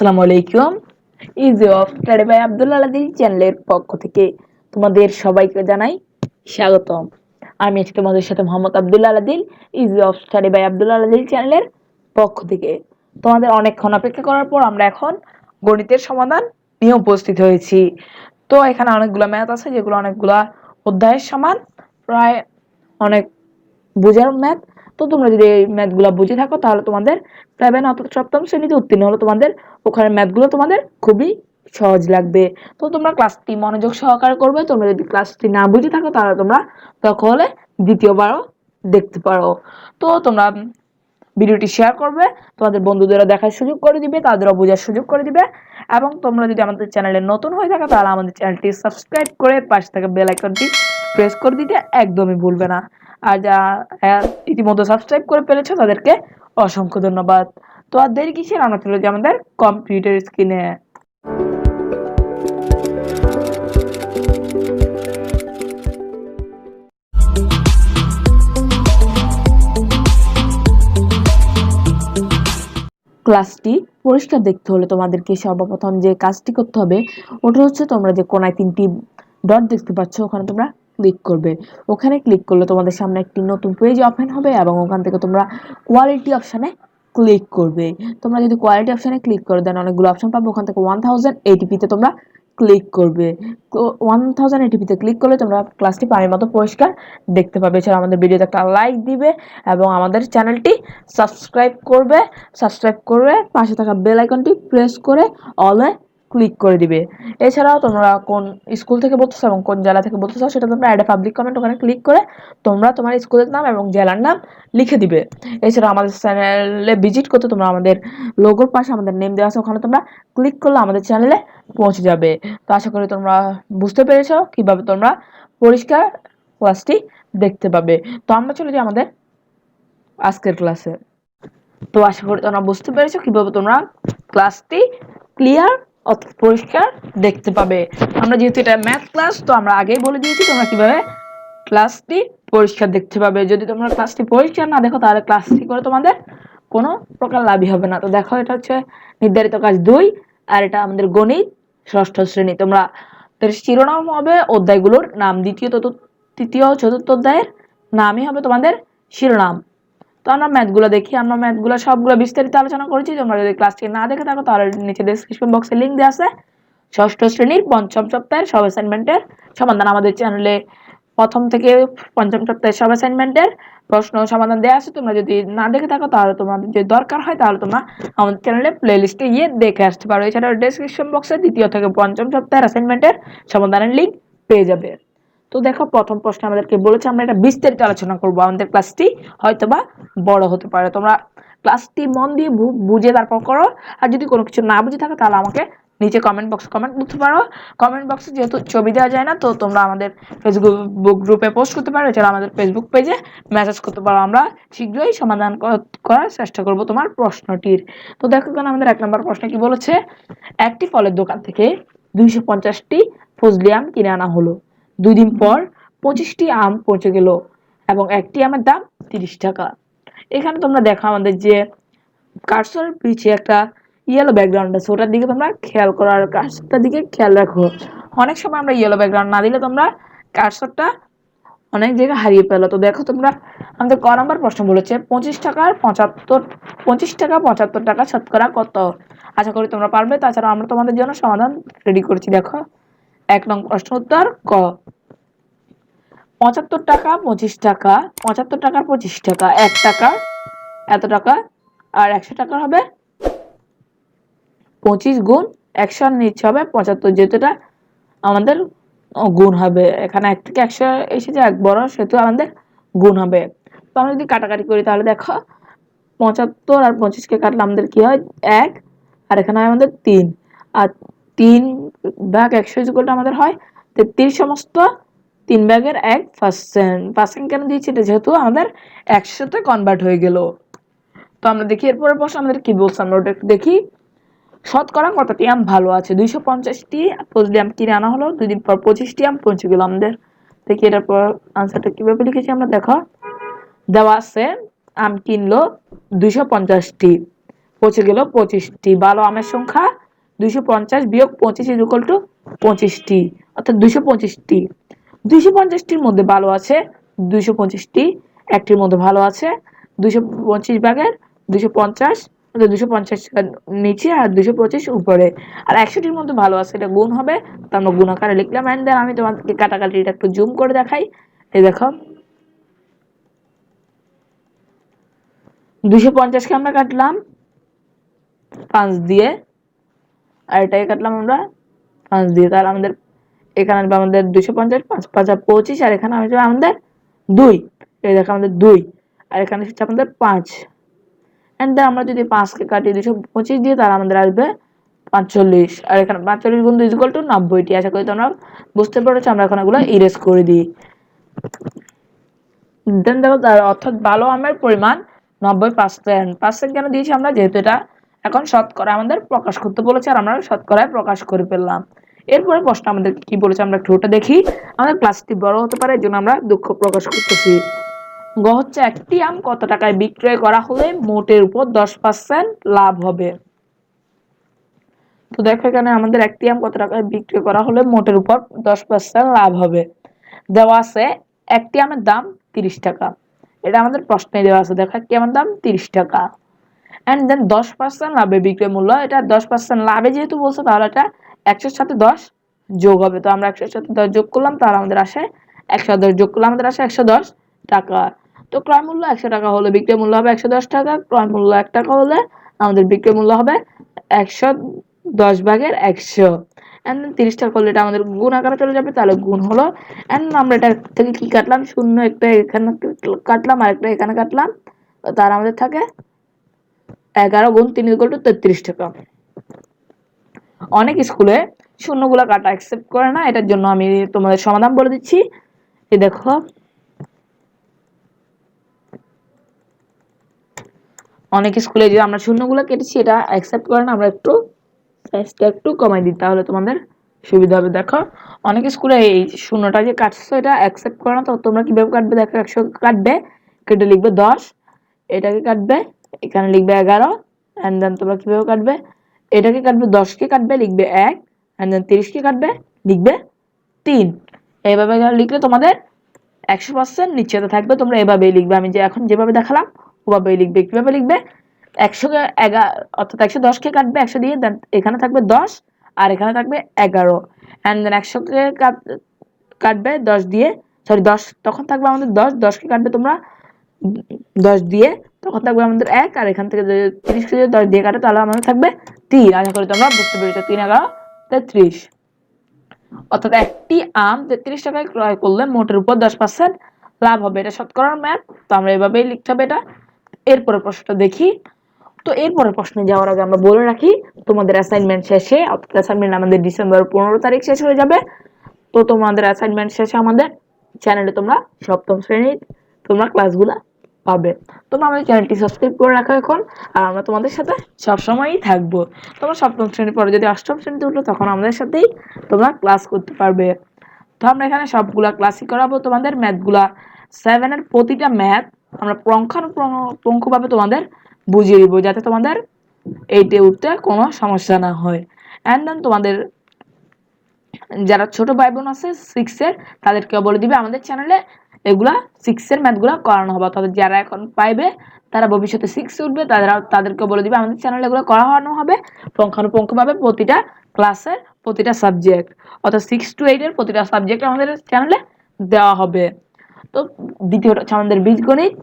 আসসালামু আলাইকুম। Easy of study by Abdul Aladil চ্যানেলের পক্ষ থেকে তোমাদের সবাইকে জানাই স্বাগতম। আমি আছি তোমাদের সাথে Mohammad Abdul Aladil, easy of study by Abdul Aladil চ্যানেলের পক্ষ থেকে। তোমাদের অনেকক্ষণ অপেক্ষা করার পর আমরা এখন গণিতের সমাধান নিয়ে উপস্থিত হয়েছি। তো এখানে অনেকগুলো ম্যাথ আছে, যেগুলো অনেকগুলা অধ্যায়ের সমান, প্রায় অনেক বোঝার ম্যাথ। তো তোমরা যদি এই ম্যাথগুলো বুঝে থাকো তাহলে তোমাদের 7 অর্থাৎ সপ্তম শ্রেণীতে উত্তীর্ণ হলো তোমাদের ওখানে ম্যাথগুলো তোমাদের খুবই সহজ লাগবে। তো তোমরা ক্লাসটি মনোযোগ সহকারে করবে। তোমরা যদি ক্লাসটি না বুঝে থাকো তাহলে তোমরা তাহলে দ্বিতীয়বারও দেখতে পারো। তো তোমরা ভিডিওটি শেয়ার করবে, তোমাদের বন্ধুদেরও দেখার সুযোগ করে দিবে, তাদেরও বোঝার সুযোগ করে দিবে। এবং তোমরা যদি আমাদের চ্যানেলে নতুন হয়ে থাকো তাহলে আমাদের চ্যানেলটি সাবস্ক্রাইব করে পাশে থাকা বেল আইকনটি প্রেস করে দিতে একদমই ভুলবে না। আর যারা ইতিমধ্যে সাবস্ক্রাইব করে ফেলেছো তাদেরকে অসংখ্য ধন্যবাদ। তো আর দেরি কিসের, আমরা চলে যাই আমাদের কম্পিউটার স্ক্রিনে। ক্লাসটি পরিষ্কার দেখতে হলে তোমাদেরকে সর্বপ্রথম যে কাজটি করতে হবে ওটা হচ্ছে, তোমরা যে কোনায় 3টি ডট দেখতে পাচ্ছ ওখানে তোমরা ক্লিক করবে। ওখানে ক্লিক করলে তোমাদের সামনে একটি নতুন পেজ ওপেন হবে এবং ওখান থেকে তোমরা কোয়ালিটি অপশানে ক্লিক করবে। তোমরা যদি কোয়ালিটি অপশানে ক্লিক করে দেন অনেকগুলো অপশন পাবে, ওখান থেকে 1080p-তে তোমরা ক্লিক করবে। তো 1080p-তে ক্লিক করলে তোমরা ক্লাসটি পানির মতো পরিষ্কার দেখতে পাবে। এছাড়া আমাদের ভিডিওতে একটা লাইক দিবে এবং আমাদের চ্যানেলটি সাবস্ক্রাইব করবে। সাবস্ক্রাইব করে পাশে থাকা বেল আইকনটি প্রেস করে অলে ক্লিক করে দিবে। এছাড়াও তোমরা কোন স্কুল থেকে বলতেছো এবং কোন জেলা থেকে বলতেছো সেটা তোমরা অ্যাড এ পাবলিক কমেন্ট ওখানে ক্লিক করে তোমরা তোমার স্কুলের নাম এবং জেলার নাম লিখে দিবে। এছাড়া আমাদের চ্যানেলে ভিজিট করতে তোমরা আমাদের লোগোর পাশে আমাদের নেম দেওয়া আছে, ওখানে তোমরা ক্লিক করলে আমাদের চ্যানেলে পৌঁছে যাবে। তো আশা করি তোমরা বুঝতে পেরেছো কিভাবে তোমরা পরিষ্কার ক্লাসটি দেখতে পাবে। তো আমরা চলে যাই আমাদের আজকের ক্লাসে। তো আশা করি তোমরা বুঝতে পেরেছো কিভাবে তোমরা ক্লাসটি ক্লিয়ার অর্থাৎ পরিষ্কার দেখতে পাবে। আমরা যেহেতু এটা ম্যাথ ক্লাস, তো আমরা আগেই বলে দিয়েছি তোমরা কিভাবে ক্লাসটি পরিষ্কার দেখতে পাবে। যদি তোমরা ক্লাসটি পরিষ্কার না দেখো তাহলে ক্লাসটি করে তোমাদের কোনো প্রকার লাভই হবে না। তো দেখো, এটা হচ্ছে নির্ধারিত কাজ 2 আর এটা আমাদের গণিত ষষ্ঠ শ্রেণী। তোমরা শিরোনাম হবে অধ্যায়গুলোর নাম, দ্বিতীয় তৃতীয় চতুর্থ অধ্যায়ের নামই হবে তোমাদের শিরোনাম। তো আমরা ম্যাথগুলো দেখি। আমরা ম্যাথগুলো সবগুলো বিস্তারিত আলোচনা করেছি। তোমরা যদি ক্লাসটি না দেখে থাকো তাহলে নিচে ডেসক্রিপশন বক্সে লিঙ্ক দেওয়া আছে। ষষ্ঠ শ্রেণীর পঞ্চম সপ্তাহের সব অ্যাসাইনমেন্টের সমাধান আমাদের চ্যানেলে প্রথম থেকে পঞ্চম সপ্তাহের সব অ্যাসাইনমেন্টের প্রশ্ন সমাধান দেওয়া আছে। তোমরা যদি না দেখে থাকো তাহলে তোমাদের যদি দরকার হয় তাহলে তোমরা আমাদের চ্যানেলে প্লেলিস্টে গিয়ে দেখে আসতে পারো। এছাড়াও ডেসক্রিপশন বক্সে দ্বিতীয় থেকে পঞ্চম সপ্তাহের অ্যাসাইনমেন্টের সমাধানের লিঙ্ক পেয়ে যাবে। তো দেখো, প্রথম প্রশ্ন আমাদেরকে বলেছে আমরা এটা বিস্তারিত আলোচনা করব। আমাদের ক্লাসটি হয়তোবা বড় হতে পারে, তোমরা ক্লাসটি মন দিয়ে বুঝে তারপর করো। আর যদি কোনো কিছু না বুঝে থাকো তাহলে আমাকে নিচে কমেন্ট বক্সে কমেন্ট করতে পারো। কমেন্ট বক্সে যেহেতু ছবি দেওয়া যায় না, তো তোমরা আমাদের ফেসবুক গ্রুপে পোস্ট করতে পারো। এছাড়া আমাদের ফেসবুক পেজে মেসেজ করতে পারো। আমরা শীঘ্রই সমাধান করার চেষ্টা করব তোমার প্রশ্নটির। তো দেখো, এখানে আমাদের 1 নম্বর প্রশ্ন কি বলেছে, একটি ফলের দোকান থেকে 250টি ফজলি আম কিনে আনা হলো। 2 দিন পর 25টি আম পচে গেল এবং একটি আমের দাম 30 টাকা। এখানে তোমরা দেখো আমাদের যে কার্সরের পিছে একটা ইয়েলো ব্যাকগ্রাউন্ড আছে, ওটার দিকে তোমরা খেয়াল করো আর কার্সরটার দিকে খেয়াল রাখো। অনেক সময় আমরা ইয়েলো ব্যাকগ্রাউন্ড না দিলে তোমরা কার্সরটা অনেক জায়গায় হারিয়ে ফেলো। তো দেখো, তোমরা আমাদের ক নম্বর প্রশ্ন বলেছে 25 টাকা 75 টাকা শতকরা কত। আশা করি তোমরা পারবে। তাছাড়া আমরা তোমাদের জন্য সমাধান রেডি করেছি। দেখো, 1 নং প্রশ্ন উত্তর ক। 75 টাকা 25 টাকা, 75 টাকার 25 টাকা, 1 টাকা এত টাকা, আর 100 টাকার হবে 25 গুণ 100 নিচ্ছে হবে 75, যেটা আমাদের গুণ হবে। এখানে 1 থেকে 100 এসেছে, 1 বড়, সেহেতু আমাদের গুণ হবে। তো আমরা যদি কাটাকাটি করি তাহলে দেখো 75 আর 25কে কাটলে আমাদের কি হয় 1, আর এখানে হয় আমাদের 3, আর 3 ভাগ 100 ইকুয়ালটা আমাদের হয় 33 সমস্ত 3 ভাগের 1%। কেন দিয়েছি, এটা যেহেতু আমাদের 100-তে কনভার্ট হয়ে গেল। তো আমরা দেখি এরপরের প্রশ্ন আমাদের কি বলছে, আমরা ওটা একটু দেখি। শতকরা কতটি আম ভালো আছে। 250টি ফজলি আম কিনে আনা হলো, 2 দিন পর 25টি আম পৌঁছে গেল আমাদের। দেখি এটার পর আনসারটা কিভাবে লিখেছি আমরা। দেখো, দেওয়া আছে আম কিনলো 250টি, পচে গেল 25টি। ভালো আমের সংখ্যা 250 বিয়োগ 25 ইজ ইকুয়াল টু 25টি, অর্থাৎ 225টি। 250টির মধ্যে ভালো আছে 225টি, একটির মধ্যে ভালো আছে 225 ভাগের 250, অর্থাৎ 250 নিচে আর 225 উপরে। আর 100টির মধ্যে ভালো আছে, এটা গুণ হবে, তো আমরা গুণ আকারে লিখলাম। এন্ড দেন আমি তোমাদেরকে কাটাকাটিটা একটু জুম করে দেখাই। এই দেখো 250কে আমরা কাটলাম 5 দিয়ে, আর এটাকে কাটলাম আমরা 5 দিয়ে, তাহলে আমাদের এখানে আসবে আমাদের 250, 5 5 25, আর এখানে আসবে আমাদের 2। এই দেখো আমাদের 2, আর এখানে হচ্ছে আমাদের 5। এন্ড দেন আমরা যদি 5কে কাটি 225 দিয়ে, তাহলে আমাদের আসবে 45, আর এখানে 45 গুণ 2 ইজ ইকুয়াল টু 90টি। আশা করি তোমরা বুঝতে পেরেছো। আমরা এখন এগুলো ইরেজ করে দিই। দেন দেখো অর্থাৎ ভালো আমের পরিমাণ 90%। পার্সেন্ট কেন দিয়েছি আমরা, যেহেতু এটা এখন শতকরা আমাদের প্রকাশ করতে বলেছে, আর আমরা শতকরায় প্রকাশ করে ফেললাম। এরপরে প্রশ্ন আমাদের কি বলেছে আমরা একটু ওটা দেখি। আমাদের ক্লাসটি বড় হতে পারে, এর জন্য আমরা দুঃখ প্রকাশ করতেছি। গ হচ্ছে একটি আম কত টাকায় বিক্রয় করা হলে মোটের উপর 10% লাভ হবে। তো দেখো এখানে আমাদের একটি আম কত টাকায় বিক্রয় করা হলে মোটের উপর 10% লাভ হবে। দেওয়া আছে একটি আমের দাম 30 টাকা, এটা আমাদের প্রশ্নে দেওয়া আছে। দেখো একটি আমের দাম 30 টাকা, এন্ড দেন 10% লাভে বিক্রয় মূল্য, এটা 10% লাভে যেহেতু বলছে, তাহলে এটা 100-র সাথে 10 যোগ হবে। তো আমরা 100-র সাথে 10 যোগ করলাম, তাহলে আমাদের আসে 110 যোগ করলে আমাদের আসে 110 টাকা। তো ক্রয় মূল্য 100 টাকা হলে বিক্রয় মূল্য হবে 110 টাকা, ক্রয় মূল্য 1 টাকা হলে আমাদের বিক্রয় মূল্য হবে 110 ভাগের 100। এন্ড দেন 30 টাকা করলে এটা আমাদের গুণ আকারে চলে যাবে, তাহলে গুণ হলো। এন্ড আমরা এটা থেকে কি কাটলাম, শূন্য একটা এখানে কাটলাম, আর একটা এখানে কাটলাম, তার আমাদের থাকে 11 গুণ 3 ইকুয়াল টু 33 টাকা। অনেক স্কুলে শূন্যগুলা কাটা অ্যাকসেপ্ট করে না, এটার জন্য আমি তোমাদের সমাধান বলে দিচ্ছি। এই দেখো অনেক স্কুলে যে আমরা শূন্যগুলো কেটেছি এটা অ্যাকসেপ্ট করে না, আমরা একটু সাইজটা একটু কমাই দিই, তাহলে তোমাদের সুবিধা হবে। দেখো অনেক স্কুলে এই শূন্যটা যে কাটছো এটা অ্যাকসেপ্ট করে না, তো তোমরা কিভাবে কাটবে দেখো। 100 কাটবে, কেটে লিখবে 10, এটাকে কাটবে, এখানে লিখবে 11, এন্ড দেন তোমরা কিভাবে কাটবে, এটাকে কাটবে 10কে কাটবে, লিখবে 1, এন্ড দেন 30কে কাটবে, লিখবে 3। এইভাবে লিখলে তোমাদের 100% নিশ্চিত থাকবে। তোমরা এভাবেই লিখবে, আমি যে এখন যেভাবে দেখালাম ওভাবেই লিখবে। কিভাবে লিখবে, 100কে 11, অর্থাৎ 110কে কাটবে 100 দিয়ে, দেন এখানে থাকবে 10, আর এখানে থাকবে 11, এন্ড দেন 100কে কাটবে 10 দিয়ে, সরি 10, তখন থাকবে আমাদের 10কে কাটবে তোমরা 10 দিয়ে, তখন থাকবে আমাদের 1, আর এখান থেকে 30কে যদি 10 দিয়ে কাটে, তাহলে আমাদের থাকবে 3। আশা করি তোমরা বুঝতে পেরেছো। 3 11 33, অর্থাৎ একটি আম 33 টাকায় ক্রয় করলে মোটের উপর 10% লাভ হবে। এটা শতকরার ম্যাথ, তো আমরা এভাবেই লিখতে হবে এটা। এরপরে প্রশ্নটা দেখি। তো এরপরে প্রশ্নে যাওয়ার আগে আমরা বলে রাখি, তোমাদের অ্যাসাইনমেন্ট শেষে, অর্থাৎ অ্যাসাইনমেন্ট আমাদের ডিসেম্বর 15 তারিখ শেষ হয়ে যাবে। তো তোমাদের অ্যাসাইনমেন্ট শেষে আমাদের চ্যানেলে তোমরা সপ্তম শ্রেণীর তোমরা ক্লাসগুলো পাবে। তোমরা আমাদের চ্যানেলটি সাবস্ক্রাইব করে রাখো এখন, আর আমরা তোমাদের সাথে সবসময়ই থাকবো। তোমরা সপ্তম শ্রেণীর পরে যদি অষ্টম শ্রেণীতে উঠো, তখন আমাদের সাথেই তোমরা ক্লাস করতে পারবে। তো আমরা এখানে সবগুলা ক্লাসই করাবো। তোমাদের ম্যাথগুলা 7-এর প্রতিটা ম্যাথ আমরা পুঙ্খানুপুঙ্খভাবে তোমাদের বুঝিয়ে দিব, যাতে তোমাদের 8-এ উঠতে কোনো সমস্যা না হয়। অ্যান্ড দেন তোমাদের যারা ছোট ভাই বোন আছে 6-এর, তাদেরকে বলে দিবে আমাদের চ্যানেলে এগুলা 6-এর ম্যাথগুলো করানো হবে। অর্থাৎ যারা এখন 5-এ, তারা ভবিষ্যতে 6-এ উঠবে, তাদেরকে বলে দিবে আমাদের চ্যানেলে এগুলো করানো হবে পুঙ্খানুপুঙ্খভাবে প্রতিটা ক্লাসের প্রতিটা সাবজেক্ট, অর্থাৎ 6 to 8-এর প্রতিটা সাবজেক্ট আমাদের চ্যানেলে দেওয়া হবে। তো দ্বিতীয়টা হচ্ছে আমাদের বীজগণিত।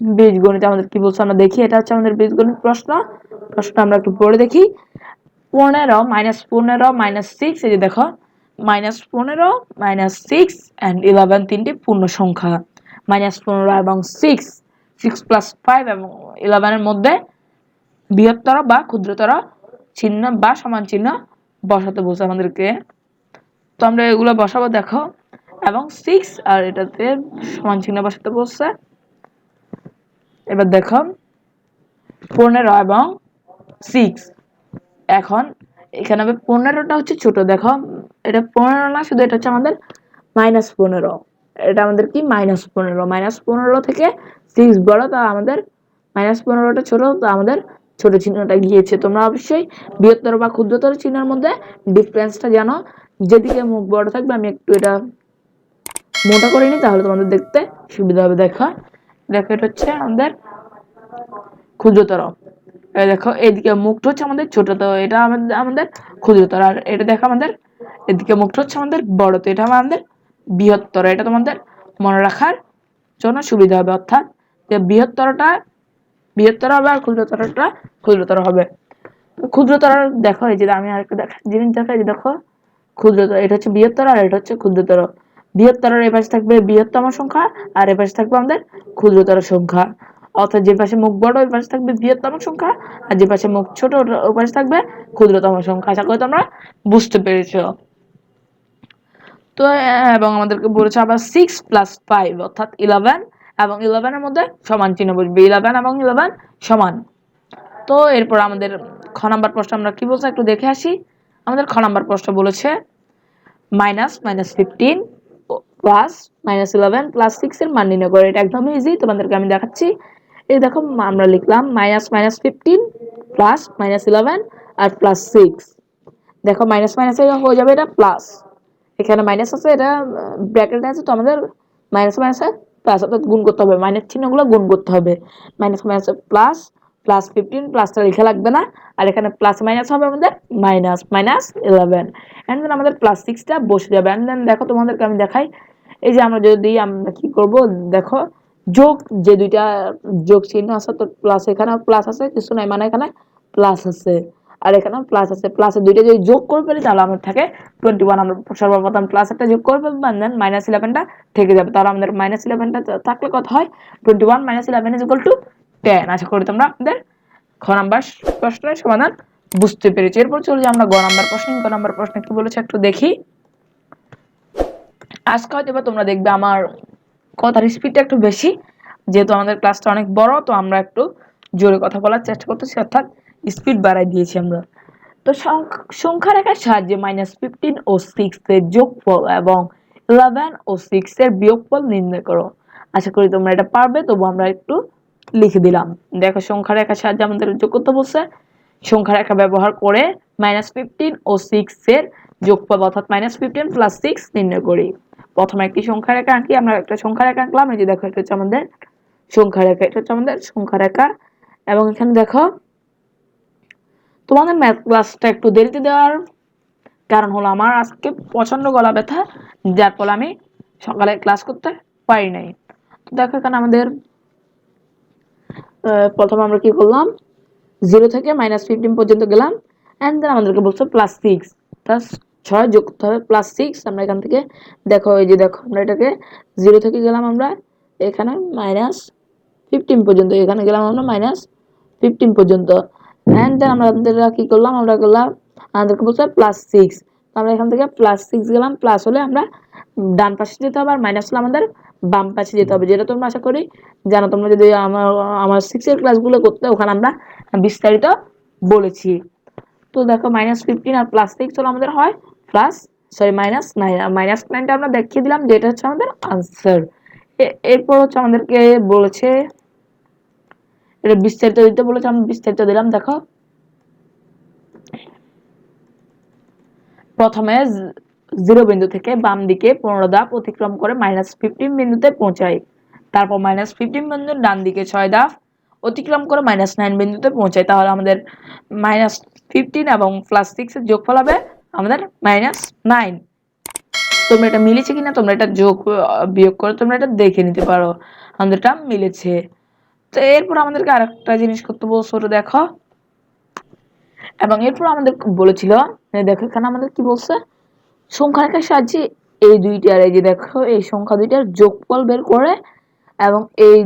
বীজগণিত আমাদের কি বলছে আমরা দেখি। এটা হচ্ছে আমাদের বীজগণিত প্রশ্ন আমরা একটু পড়ে দেখি। 15 -15 -6, এই যে দেখো -15 -6 and 11 তিনটি পূর্ণ সংখ্যা। -15 এবং 6 প্লাস 5 এবং 11 এর মধ্যে বৃহত্তর বা ক্ষুদ্রতর চিহ্ন বা সমান চিহ্ন বসাতে বলছে আমাদেরকে। তো আমরা এগুলো বসাবো দেখো, এবং 6 আর এটাতে সমান চিহ্ন বসাতে বলছে। এবার দেখো 15 এবং 6, এখন এখানে হবে 15টা হচ্ছে ছোট। দেখো এটা 15 না, শুধু এটা হচ্ছে আমাদের -15, এটা আমাদের কি -15 থেকে 6 বড়, তা আমাদের -15টা ছোট, তো আমাদের ছোট চিহ্নটা গিয়েছে। তোমরা অবশ্যই বৃহত্তর বা ক্ষুদ্রতর চিহ্নের মধ্যে ডিফারেন্সটা জানো। যেদিকে মুখ বড় থাকবে, আমি একটু এটা মোটা করে নিই, তাহলে তোমাদের দেখতে সুবিধা হবে। দেখো এটা হচ্ছে আমাদের ক্ষুদ্রতর। দেখো এদিকে মুখটা হচ্ছে আমাদের ছোট, তো এটা আমাদের ক্ষুদ্রতর। আর এটা দেখো আমাদের এদিকে মুখটা হচ্ছে আমাদের বড়, তো এটা আমাদের বৃহত্তর। এটা তোমাদের মনে রাখার জন্য সুবিধা হবে, অর্থাৎ যে বৃহত্তরটা বৃহত্তর হবে আর ক্ষুদ্রতরটা ক্ষুদ্রতর হবে। ক্ষুদ্রতর দেখো, এই যে আমি আরেকটা জিনিস দেখাই, যে দেখো ক্ষুদ্রতর, এটা হচ্ছে বৃহত্তর আর এটা হচ্ছে ক্ষুদ্রতর। বৃহত্তরের এ পাশে থাকবে বৃহত্তম সংখ্যা আর এ পাশে থাকবে আমাদের ক্ষুদ্রতর সংখ্যা। অর্থাৎ যে পাশে মুখ বড় ওই পাশে থাকবে বৃহত্তম সংখ্যা, আর যে পাশে মুখ ছোট ওই পাশে থাকবে ক্ষুদ্রতম সংখ্যা। আশা করি তোমরা বুঝতে পেরেছ। তো এবং আমাদেরকে বলেছে আবার 6 + 5 অর্থাৎ 11, এবং 11 এর মধ্যে সমান চিহ্ন বসবে। 11 এবং 11 সমান। তো এরপর আমাদের খ নাম্বার প্রশ্ন আমরা কি বলছে একটু দেখে আসি। আমাদের খ নাম্বার প্রশ্ন বলেছে -15 প্লাস -11 প্লাস 6 এর মান নির্ণয় করো। এটা একদম ইজি, তোমাদেরকে আমি দেখাচ্ছি। এই দেখো আমরা লিখলাম -15 প্লাস -11 আর প্লাস 6। দেখো মাইনাস মাইনাস হয়ে যাবে এটা প্লাস, এখানে মাইনাস আছে, এটা ব্র্যাকেটে আছে, তো আমাদের মাইনাস মাইনাসে প্লাস অর্থাৎ গুণ করতে হবে, মাইনাস চিহ্নগুলো গুণ করতে হবে। মাইনাস মাইনাসে প্লাস, প্লাস 15 প্লাসটা লেখা লাগবে না, আর এখানে প্লাস মাইনাস হবে আমাদের -11, অ্যান্ড দেন আমাদের প্লাস 6টা বসে যাবে। অ্যান্ড দেন দেখো তোমাদেরকে আমি দেখাই, এই যে আমরা যদি আমরা কি করব, দেখো যোগ যে দুইটা যোগ চিহ্ন আছে, তো প্লাস এখানে প্লাস আছে কিছু নাই, মানে এখানে প্লাস আছে আর এখানে প্লাস আছে, প্লাসের দুইটা যদি যোগ করে ফেলি তাহলে আমাদের থাকে 21। আমরা সর্বপ্রথম প্লাস একটা যোগ করে ফেলবো, দেন -11টা থেকে যাবে, তাহলে আমাদের -11টা থাকলে কত হয় 21 - 11 = 10। আশা করি তোমরা আমাদের খ নাম্বার প্রশ্নের সমাধান বুঝতে পেরেছি। এরপর চলে যাই আমরা গ নাম্বার প্রশ্ন। গ নাম্বার প্রশ্ন কি বলেছে একটু দেখি। আজকে হয়তো তোমরা দেখবে আমার কথার স্পিডটা একটু বেশি, যেহেতু আমাদের ক্লাসটা অনেক বড়, তো আমরা একটু জোরে কথা বলার চেষ্টা করতেছি, অর্থাৎ স্পিড বাড়াই দিয়েছি আমরা। তো সংখ্যা রেখার সাহায্যে -15 ও 6 এর যোগফল এবং 11 ও 6 এর বিয়োগফল নির্ণয় করো। আশা করি তোমরা এটা পারবে, তবু আমরা একটু লিখে দিলাম। দেখো সংখ্যা রেখার সাহায্যে আমাদের যোগ করতে বলছে, সংখ্যা রেখা ব্যবহার করে -15 ও 6 এর যোগফল অর্থাৎ -15 + 6 নির্ণয় করি। প্রথমে একটি সংখ্যা রেখা আঁকি, আমরা একটা সংখ্যা রেখা আঁকলাম। এই যে দেখো এটা হচ্ছে আমাদের সংখ্যা রেখা, এটা হচ্ছে আমাদের সংখ্যা রেখা। এবং এখানে দেখো তোমাদের ম্যাথ ক্লাসটা একটু দেরিতে দেওয়ার কারণ হলো আমার আজকে প্রচন্ড গলা ব্যথা, যার ফলে আমি সকালে ক্লাস করতে পারি নাই। তো দেখো এখানে আমাদের প্রথমে আমরা কি করলাম, 0 থেকে -15 পর্যন্ত গেলাম, অ্যান্ড দেন আমাদেরকে বলছে +6 প্লাস 6 যোগ করতে হবে +6। আমরা এখান থেকে দেখো, এই যে দেখো আমরা এটাকে 0 থেকে গেলাম আমরা এখানে -15 পর্যন্ত, এখানে গেলাম আমরা -15 পর্যন্ত, অ্যান্ড দেন আমাদের কি করলাম, আমরা করলাম আমাদেরকে বলছে +6। আমরা এখান থেকে +6 গেলাম, প্লাস হলে আমরা ডান পাশে যেতে হবে, আর মাইনাস হলে আমাদের বাম পাশে যেতে হবে, যেটা তোমরা আশা করি জানো। তোমরা যদি আমার 6 এর ক্লাসগুলো করতে, ওখানে আমরা বিস্তারিত বলেছি। তো দেখো -15 আর +6 হলো আমাদের হয় -9, -9টা আমরা দেখিয়ে দিলাম যে এটা হচ্ছে আমাদের আনসার। এরপর হচ্ছে আমাদেরকে বলেছে এটা বিস্তারিত দিতে বলেছে, আমি বিস্তারিত দিলাম। দেখো প্রথমে 0 বিন্দু থেকে বাম দিকে 15 ধাপ অতিক্রম করে -15 বিন্দুতে পৌঁছায়। তারপর -15 বিন্দুর ডান দিকে 6 ধাপ অতিক্রম করে -9 বিন্দুতে পৌঁছায়। তাহলে আমাদের -15 এবং +6 এর যোগফল হবে আমাদের -9। তোমরা এটা মিলেছে কিনা তোমরা এটা যোগ বিয়োগ করে তোমরা এটা দেখে নিতে পারো, আমাদের এটা মিলেছে। তো এরপর আমাদেরকে আরেকটা জিনিস করতে বলছো, ওটা দেখো। এবং এরপর আমাদের বলেছিল, দেখো এখানে আমাদের কি বলছে, সংখ্যা রেখার সাহায্যে এই দুইটার, এই যে দেখো এই সংখ্যা দুইটার যোগফল বের করে এবং এই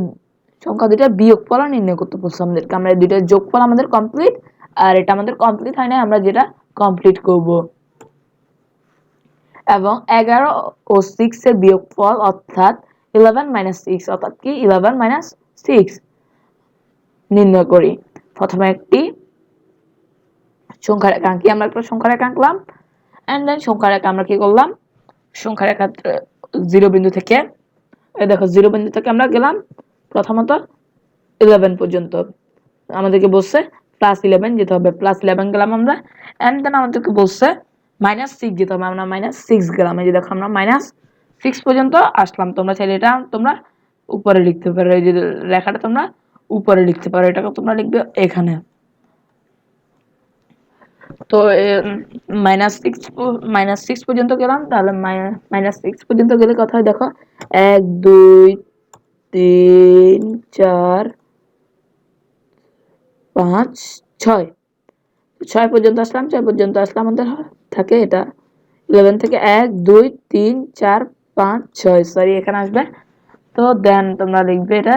সংখ্যা দুইটার বিয়োগফল নির্ণয় করতে বলছে আমাদেরকে। আমরা এই দুইটার যোগফল আমাদের কমপ্লিট, আর এটা আমাদের কমপ্লিট হয় না, আমরা যেটা কমপ্লিট করব। এবং 11 ও 6 এর বিয়োগফল অর্থাৎ 11 - 6 অর্থাৎ কি 11 - 6 নির্ণয় করি। প্রথমে একটি সংখ্যা রেখা আঁকি, আমরা একটা সংখ্যা রেখা আঁকলাম, এন্ড দেন সংখ্যা রেখা আমরা কি করলাম, সংখ্যা রেখা 0 বিন্দু থেকে, এই দেখো 0 বিন্দু থেকে আমরা গেলাম প্রথমত 11 পর্যন্ত। আমাদেরকে বলছে +11 যেতে হবে, +11 গেলাম আমরা। এন্ড দেন আমাদেরকে বলছে -6 যেতে হবে, আমরা -6 গেলাম। এই যে দেখো আমরা -6 পর্যন্ত আসলাম। তোমরা চাইলে এটা তোমরা উপরে লিখতে পারো, এই যে লেখাটা তোমরা উপরে লিখতে পারো, এটাকে তোমরা লিখবে এখানে। তো -6 পর্যন্ত গেলাম, তাহলে -6 পর্যন্ত গেলে কথা হয় দেখো 1 2 3 4 5 6 6 পর্যন্ত আসলাম। 6 পর্যন্ত আসলে আমাদের থাকে এটা 11 থেকে 1 2 3 4 5 6, সরি এখানে আসবে। তো দেন তোমরা লিখবে এটা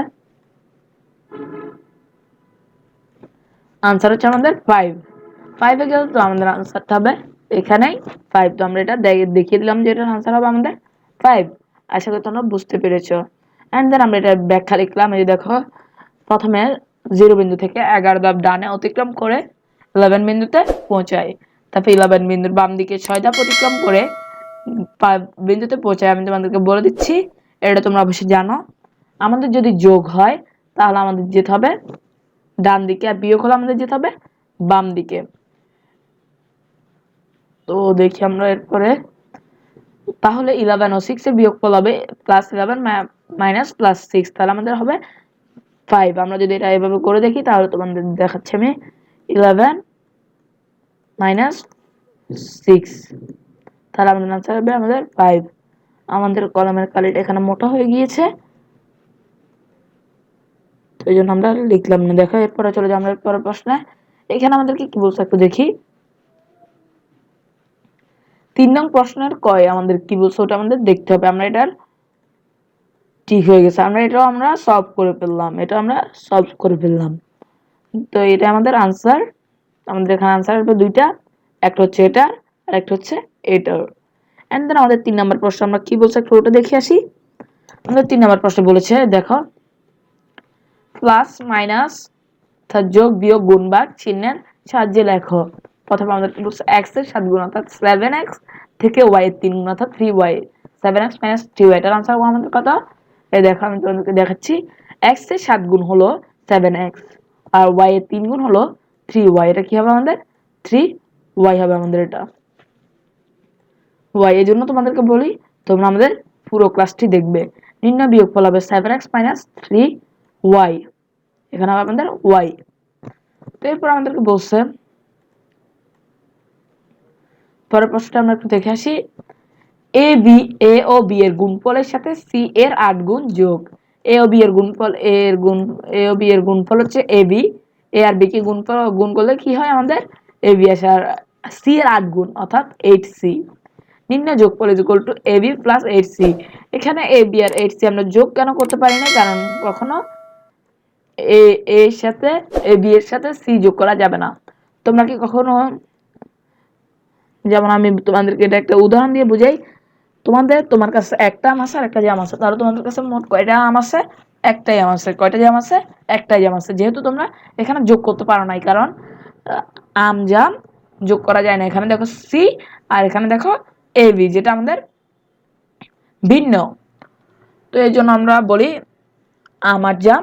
আনসার হচ্ছে আমাদের 5 এ গেলে তো আমাদের আনসারটা হবে এখানেই 5। তো আমরা এটা দেখিয়ে দিলাম যে এটার আনসার হবে আমাদের 5। আশা করি তোমরা বুঝতে পেরেছো। এন্ড দেন আমরা এটা ব্যাখ্যা লিখলাম। এই দেখো প্রথমে 0 বিন্দু থেকে 11 ধাপ ডানে অতিক্রম করে 11 বিন্দুতে পৌঁছায়, তারপর 11 বিন্দুর বাম দিকে 6 ধাপ অতিক্রম করে 5 বিন্দুতে পৌঁছায়। আমি তোমাদেরকে বলে দিচ্ছি, এটা তোমরা অবশ্যই জানো। আমাদের যদি যোগ হয় তাহলে আমাদের যেতে হবে ডান দিকে, আর বিয়োগ হলে আমাদের যেতে হবে বাম দিকে। তো দেখি আমরা এরপরে, তাহলে 11 ও 6 এর বিয়োগফল হবে +11 -+6, তাহলে আমাদের হবে 5। আমরা যদি এটা এভাবে করে দেখি তাহলে তোমাদের দেখাচ্ছি আমি 11 -6, তাহলে আমাদের আনসার হবে আমাদের 5। আমাদের কলমের কালিটা এখানে মোটা হয়ে গিয়েছে, তো এই জন্য আমরা লিখলাম না। দেখো এরপরে চলে যাই আমরা পরের প্রশ্নে। এখানে আমাদেরকে কি বলছে একটু দেখি। 3 নং প্রশ্নের কয় আমাদের কি বলছে ওটা আমাদের দেখতে হবে। আমরা এটার ঠিক হয়ে গেছে, আমরা সলভ করে ফেললাম, এটা আমরা সলভ করে ফেললাম। তো এটা আমাদের আনসার। আমাদের এখানে আনসার হবে দুইটা, একটা হচ্ছে এটা আর একটা হচ্ছে এটার। এন্ড দেন আমাদের 3 নম্বর প্রশ্ন আমরা কি বলছে একটু ওটা দেখে আসি। আমাদের 3 নম্বর প্রশ্ন বলেছে দেখো প্লাস মাইনাস যোগ বিয়োগ গুণ ভাগ চিহ্নের সাহায্যে লেখো। প্রথমে আমাদের কি বলছে x এর 7 গুণ অর্থাৎ 7x থেকে y এর 3 গুণ অর্থাৎ 3y, 7x - 3y। এটার আনসার আমাদের কত? এই দেখো আমি তোমাদেরকে দেখাচ্ছি। x এর 7 গুণ হলো 7x আর y এর 3 গুণ হলো 3y। এটা কি হবে আমাদের 3y হবে আমাদের এটা y। এর জন্য তোমাদেরকে বলি তোমরা আমাদের পুরো ক্লাসটি দেখবে। নির্ণয় বিয়োগফল হবে 7x - 3y, এখানে হবে আমাদের y। তো এরপর আমাদেরকে বলছে পরের প্রশ্নটা আমরা একটু দেখে আসি। এ ও বি এর গুণফলের সাথে সি এর 8 গুণ যোগ। এ ও বি এর গুণফল হচ্ছে A B, A R B কে গুণ করলে কি হয় আমাদের এ বি আসে, আর সি এর 8 গুণ অর্থাৎ 8c। নির্ণয় যোগফল equal to A B plus 8c। এখানে এ বি আর 8c আমরা যোগ কেন করতে পারি না, কারণ কখনো এর সাথে এ বি এর সাথে সি যোগ করা যাবে না। তোমরা কি কখনো, যেমন আমি তোমাদেরকে এটা একটা উদাহরণ দিয়ে বুঝাই। তোমার কাছে একটা আম আছে আর একটা জাম আছে, তাহলে তোমাদের কাছে মোট কয়টা আম আছে? একটাই আম আছে। কয়টা জাম আছে? একটাই জাম আছে। যেহেতু তোমরা এখানে যোগ করতে পারো নাই, কারণ আম জাম যোগ করা যায় না। এখানে দেখো সি আর এখানে দেখো এ বি, যেটা আমাদের ভিন্ন। তো এই জন্য আমরা বলি আম আর জাম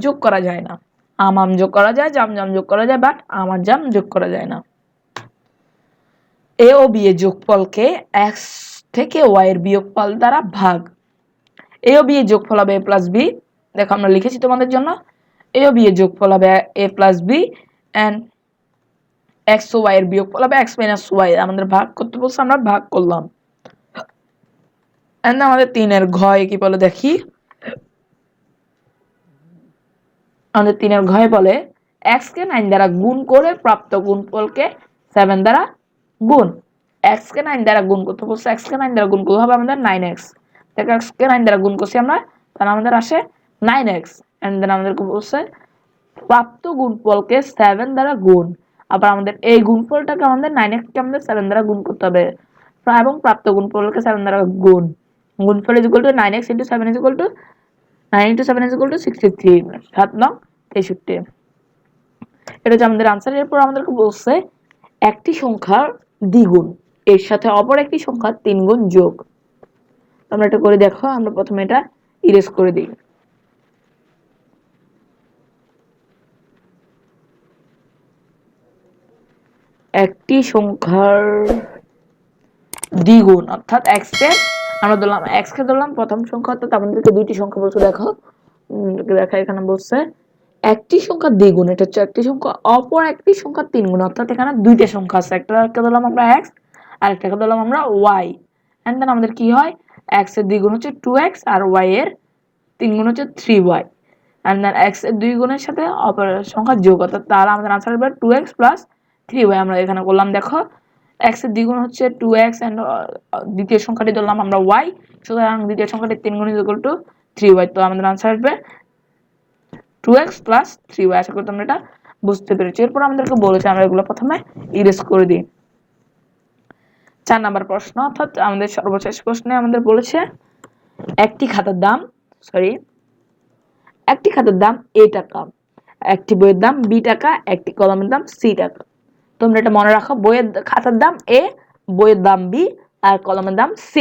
যোগ করা যায় না। আম যোগ করা যায়, জাম যোগ করা যায়, বাট আম আর জাম যোগ করা যায় না। এ ও বি এর যোগফলকে x থেকে y এর বিয়োগফল দ্বারা ভাগ। এ ও বি এর যোগফল হবে a প্লাস বি। দেখো আমরা লিখেছি তোমাদের জন্য। এ ও বি এর যোগফল হবে a plus B and x ও y এর বিয়োগফল হবে x মাইনাস y। আমাদের ভাগ করতে বলছে, আমরা ভাগ করলাম। এন্ড আমাদের 3 এর ঘয় কি বলে দেখি। আমাদের 3 এর ঘয় বলে x কে 9 দ্বারা গুণ করে প্রাপ্ত গুণফলকে 7 দ্বারা গুণ। x কে 9 দ্বারা গুণ করতে বলছে, x কে 9 দ্বারা গুণ করলে হবে আমাদের 9x। দেখো x কে 9 দ্বারা গুণ করছি আমরা, তাহলে আমাদের আসে 9x। এন্ড দেন আমাদেরকে বলছে প্রাপ্ত গুণফলকে 7 দ্বারা গুণ। আবার আমাদের এই গুণফলটাকে আমাদের 9x কে আমাদের 7 দ্বারা গুণ করতে হবে, এবং প্রাপ্ত গুণফলকে 7 দ্বারা গুণ। গুণফল equal to 9x * 7 equal to 9 * 7 equal to 63, 7 9 63। এটা হচ্ছে আমাদের আনসার। এরপর আমাদেরকে বলছে একটি সংখ্যার দ্বিগুণ এর সাথে অপর একটি সংখ্যার 3 গুণ যোগ। আমরা এটা করে দেখো। আমরা প্রথমে এটা ইরেজ করে দিই। একটি সংখ্যার দ্বিগুণ অর্থাৎ এক্স এর আমরা ধরলাম এক্স কে ধরলাম প্রথম সংখ্যা, অর্থাৎ আমাদেরকে দুইটি সংখ্যা বলছে। দেখো দেখা এখানে বলছে একটি সংখ্যা দ্বিগুণ, এটা হচ্ছে একটি সংখ্যা অপর একটি সংখ্যা তিন গুণ, অর্থাৎ এখানে দুইটা সংখ্যা আছে, একটা ধরলাম আমরা এক্স আর একটা ধরলাম আমরা ওয়াই। এন্ড দেন আমাদের কি হয়, এক্স এর দ্বিগুণ হচ্ছে 2x আর ওয়াই এর তিন গুণ হচ্ছে 3y। এন্ড দেন এক্স এর দুই গুণের সাথে অপর সংখ্যা যোগ, অর্থাৎ তাহলে আমাদের আনসার হবে 2x প্লাস 3y। আমরা এখানে করলাম, দেখো এক্স এর দ্বিগুণ হচ্ছে 2x এন্ড দ্বিতীয় সংখ্যাটি ধরলাম আমরা y, সুতরাং দ্বিতীয় সংখ্যাটি 3 গুণ ইকুয়াল টু 3y। তো আমাদের আনসার আসবে 2x প্লাস 3y। আশা করি তোমরা এটা বুঝতে পেরেছো। এরপর আমাদেরকে বলেছে আমরা এগুলো প্রথমে ইরেজ করে দিই। 4 নাম্বার প্রশ্ন, অর্থাৎ আমাদের সর্বশেষ প্রশ্নে আমাদের বলেছে একটি খাতার দাম a টাকা, একটি বইয়ের দাম b টাকা, একটি কলমের দাম c টাকা। তোমরা এটা মনে রাখো, খাতার দাম a, বইয়ের দাম b আর কলমের দাম c।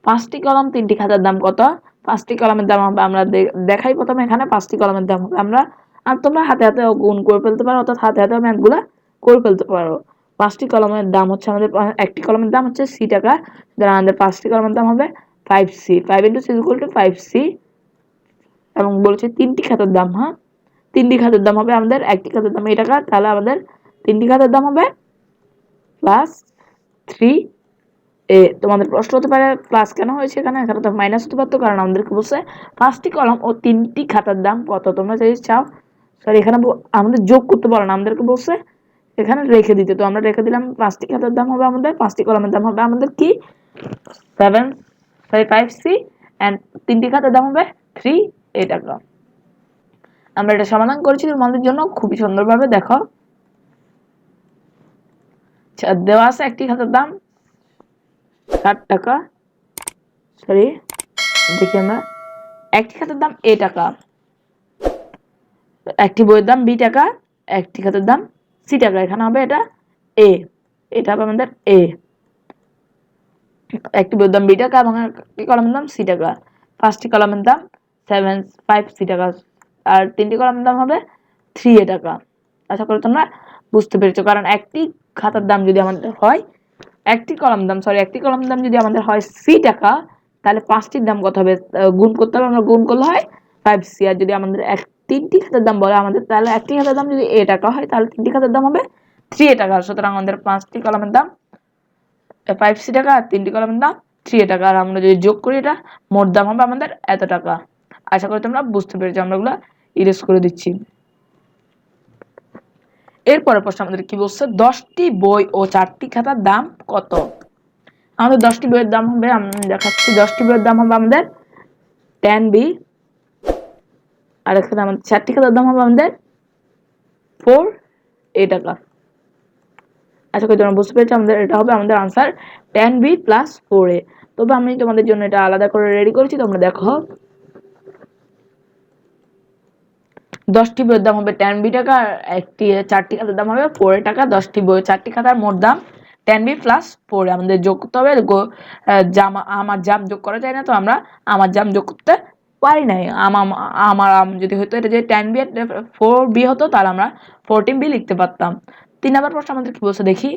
5টি কলম 3টি খাতার দাম কত? 5টি কলমের দাম হবে, আমরা দেখাই প্রথমে এখানে 5টি কলমের দাম হবে আমরা, আর তোমরা হাতে হাতে গুণ করে ফেলতে পারো, অর্থাৎ হাতে হাতে ম্যাথগুলো করে ফেলতে পারো। 5টি কলমের দাম হচ্ছে আমাদের, একটি কলমের দাম হচ্ছে c টাকা, সুতরাং আমাদের 5টি কলমের দাম হবে 5c। 5 * c = 5c। এবং বলেছে 3টি খাতার দাম, হ্যাঁ 3টি খাতার দাম হবে আমাদের, একটি খাতার দাম a টাকা, তাহলে আমাদের 3টি খাতার দাম হবে প্লাস 3a। তোমাদের প্রশ্ন হতে পারে প্লাস কেন হয়েছে এখানে তো মাইনাস হতে পারতো, কারণ আমাদেরকে বলছে 5টি কলম ও 3টি খাতার দাম কত। তোমরা যদি চাও সরি এখানে আমাদের যোগ করতে পারো না, আমাদেরকে বলছে এখানে রেখে দিতে, তো আমরা রেখে দিলাম। 5টি খাতার দাম হবে আমাদের, 5টি কলমের দাম হবে আমাদের কি 5c এন্ড 3টি খাতার দাম হবে 3a টাকা। আমরা এটা সমাধান করেছি তোমাদের জন্য খুবই সুন্দরভাবে। দেখো দেওয়া আছে একটি খাতার দাম 60 টাকা, সরি দেখি আমরা, একটি খাতার দাম a টাকা, একটি বইয়ের দাম b টাকা, একটি খাতার দাম c টাকা। এখানে হবে এটা a, এটা হবে আমাদের a। একটি বইয়ের দাম b টাকা এবং একটি কলমের দাম c টাকা। 5টি কলমের দাম 5c টাকা আর 3টি কলমের দাম হবে 3a টাকা। আশা করি তোমরা বুঝতে পেরেছো, কারণ একটি খাতার দাম যদি আমাদের হয়, একটি কলম দাম যদি আমাদের হয় c টাকা, তাহলে 5টির দাম কত হবে গুণ করতে হবে, আমরা গুণ করলে হয় 5c। আর যদি আমাদের 3টি খাতার দাম বলে আমাদের, তাহলে একটি খাতার দাম যদি a টাকা হয়, তাহলে 3টি খাতার দাম হবে 3a টাকা। সুতরাং আমাদের 5টি কলমের দাম 5c টাকা আর 3টি কলমের দাম 3a টাকা। আর আমরা যদি যোগ করি, এটা মোট দাম হবে আমাদের এত টাকা। আশা করি তোমরা বুঝতে পেরেছো, আমরা এগুলো ইরেজ করে দিচ্ছি। এরপরের প্রশ্ন আমাদের কি বলছে, 10টি বই ও 4টি খাতার দাম কত? আমাদের 10টি বইয়ের দাম হবে, আমি দেখাচ্ছি, 10টি বইয়ের দাম হবে আমাদের 10b, আর এখানে আমাদের 4টি খাতার দাম হবে আমাদের 4a টাকা। আশা করি তোমরা বুঝতে পেরেছো, আমাদের এটা হবে আমাদের আনসার 10b প্লাস 4a। তবে আমি তোমাদের জন্য এটা আলাদা করে রেডি করেছি, তোমরা দেখো 10টি বইয়ের দাম হবে 10b টাকা, একটি 4টি খাতার দাম হবে 4a টাকা। 10টি বই 4টি খাতার মোট দাম 10b প্লাস 4a। আমাদের যোগ করতে হবে, আমার জাম যোগ করা যায় না, তো আমরা আমার জাম যোগ করতে পারি নাই। আমার যদি হতো এটা যে 10b 4b হতো, তাহলে আমরা 14b লিখতে পারতাম। 3 নম্বর প্রশ্ন আমাদের কি বলছে দেখি,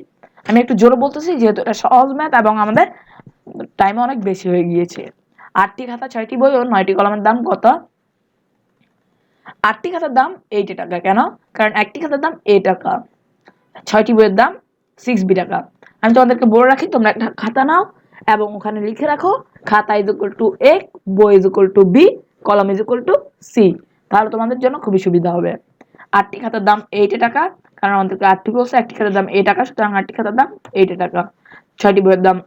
আমি একটু জোরে বলতেছি যেহেতু এটা সহজ ম্যাথ এবং আমাদের টাইম অনেক বেশি হয়ে গিয়েছে। 8টি খাতা 6টি বই ও 9টি কলমের দাম কত? 8টি খাতার দাম 80 টাকা। কেন? কারণ একটি খাতার দাম a টাকা, 6টি বইয়ের দাম 6b টাকা। আমি তোমাদেরকে বলে রাখি, তোমরা একটা খাতা নাও এবং ওখানে লিখে রাখো খাতা ইজ ইকুয়াল টু a, বই ইজ ইকুয়াল টু b, কলম ইজ ইকুয়াল টু c, তাহলে তোমাদের জন্য খুবই সুবিধা হবে। 8টি খাতার দাম 80 টাকা, কারণ আমাদেরকে 8টি বলছে, একটি খাতার দাম a টাকা, সুতরাং 8টি খাতার দাম 80 টাকা। 6টি বইয়ের দাম,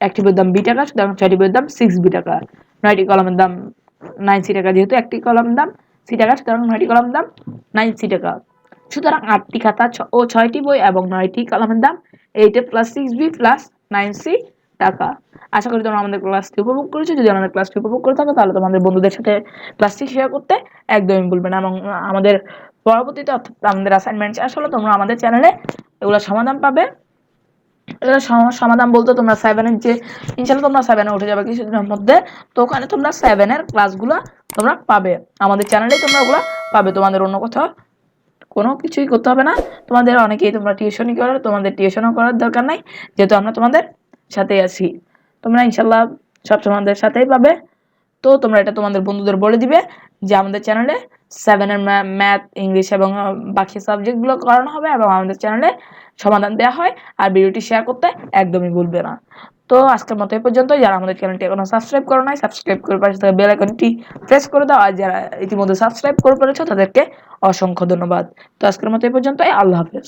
একটি বইয়ের দাম b টাকা, সুতরাং 6টি বইয়ের দাম 6b টাকা। 9টি কলমের দাম 9c টাকা, যেহেতু একটি কলমের দাম c টাকা, সুতরাং 9টি কলমের দাম 9c টাকা। সুতরাং 8টি খাতা ও 6টি বই এবং 9টি কলমের দাম 8a plus 6b plus 9c টাকা। আশা করি তোমরা আমাদের ক্লাসটি উপভোগ করেছো। যদি আমাদের ক্লাসটি উপভোগ করে থাকো, তাহলে তোমাদের বন্ধুদের সাথে ক্লাসটি শেয়ার করতে একদমই ভুলবে না। এবং আমাদের পরবর্তীতে আমাদের অ্যাসাইনমেন্ট আসলে তোমরা আমাদের চ্যানেলে এগুলো সমাধান পাবে। সমাধান বলতে তোমরা 7-এর যে ইনশাআল্লাহ তোমরা 7-এ উঠে যাবে কিছুদিনের মধ্যে, তো ওখানে তোমরা 7-এর ক্লাসগুলো তোমরা পাবে, আমাদের চ্যানেলেই তোমরা ওগুলো পাবে, তোমাদের অন্য কোথাও কোনো কিছুই করতে হবে না। তোমাদের অনেকেই তোমরা টিউশনই করো, তোমাদের টিউশনও করার দরকার নাই, যেহেতু আমরা তোমাদের সাথেই আছি। তোমরা ইনশাল্লাহ সবসময় আমাদের সাথেই পাবে। তো তোমরা এটা তোমাদের বন্ধুদের বলে দিবে যে আমাদের চ্যানেলে 7 এর ম্যাথ, ইংলিশ এবং বাকি সাবজেক্টগুলো করানো হবে এবং আমাদের চ্যানেলে সমাধান দেওয়া হয়। আর ভিডিওটি শেয়ার করতে একদমই ভুলবে না। তো আজকের মতো এই পর্যন্ত। যারা আমাদের চ্যানেলটি এখনো সাবস্ক্রাইব করো নাই, সাবস্ক্রাইব করে পাশে থাকা বেল আইকনটি প্রেস করে দাও। আর যারা ইতিমধ্যে সাবস্ক্রাইব করে ফেলেছো তাদেরকে অসংখ্য ধন্যবাদ। তো আজকের মতো এই পর্যন্তই। আল্লাহ হাফেজ।